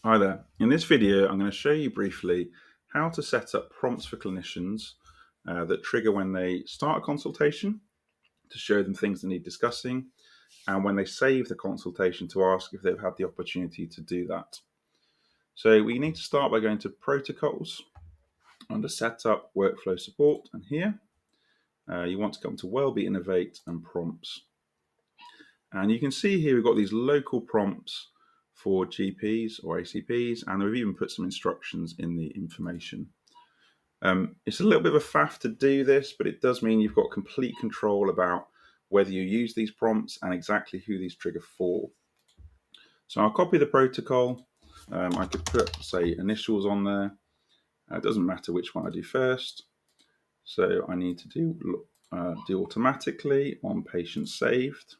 Hi there. In this video, I'm going to show you briefly how to set up prompts for clinicians that trigger when they start a consultation to show them things they need discussing, and when they save the consultation to ask if they've had the opportunity to do that. So we need to start by going to Protocols under Setup, Workflow Support, and here you want to come to Wellbe Innovate and Prompts. And you can see here we've got these local prompts for GPs or ACPs, and we've even put some instructions in the information. It's a little bit of a faff to do this, but it does mean you've got complete control about whether you use these prompts and exactly who these trigger for. So I'll copy the protocol. I could put, say, initials on there. It doesn't matter which one I do first. So I need to do automatically on patient saved.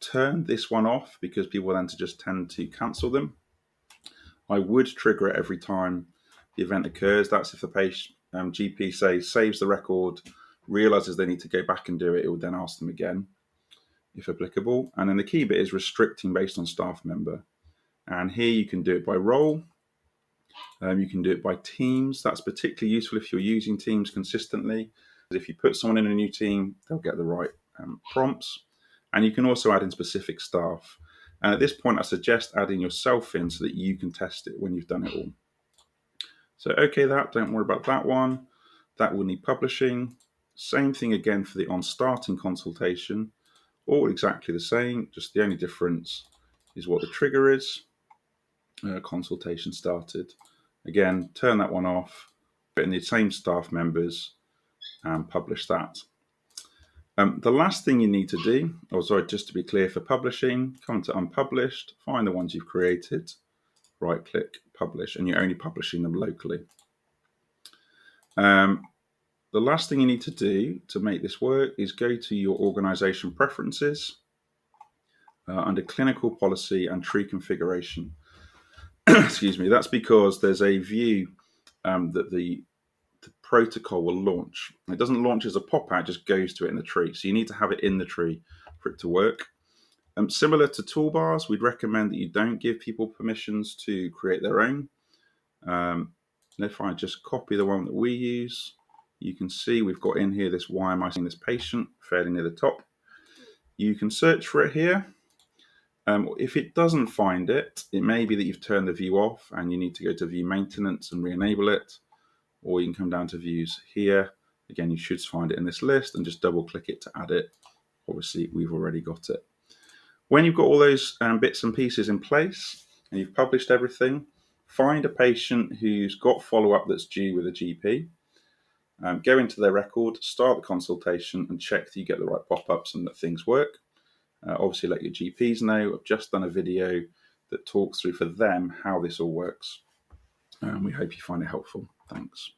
Turn this one off because people then just tend to cancel them. I would trigger it every time the event occurs. That's if the patient GP saves the record, realizes they need to go back and do it. It would then ask them again, if applicable. And then the key bit is restricting based on staff member. And here you can do it by role. You can do it by teams. That's particularly useful if you're using teams consistently. If you put someone in a new team, they'll get the right prompts. And you can also add in specific staff. And at this point, I suggest adding yourself in so that you can test it when you've done it all. So, okay, don't worry about that one. That will need publishing. Same thing again for the on starting consultation. All exactly the same, just the only difference is what the trigger is. Consultation started. Again, turn that one off, put in the same staff members and publish that. The last thing you need to do, just to be clear, for publishing, come to unpublished, find the ones you've created, right click, publish, and you're only publishing them locally. The last thing you need to do to make this work is go to your organization preferences under clinical policy and tree configuration. Excuse me, that's because there's a view that the protocol will launch. It doesn't launch as a pop-out, it just goes to it in the tree. So you need to have it in the tree for it to work. Similar to toolbars, we'd recommend that you don't give people permissions to create their own. If I just copy the one that we use, you can see we've got in here this why am I seeing this patient fairly near the top. You can search for it here. If it doesn't find it, it may be that you've turned the view off and you need to go to view maintenance and re-enable it. Or you can come down to views here. Again, you should find it in this list and just double click it to add it. Obviously, we've already got it. When you've got all those bits and pieces in place and you've published everything, find a patient who's got follow-up that's due with a GP. Go into their record, start the consultation and check that you get the right pop-ups and that things work. Obviously, let your GPs know. I've just done a video that talks through for them how this all works. We hope you find it helpful. Thanks.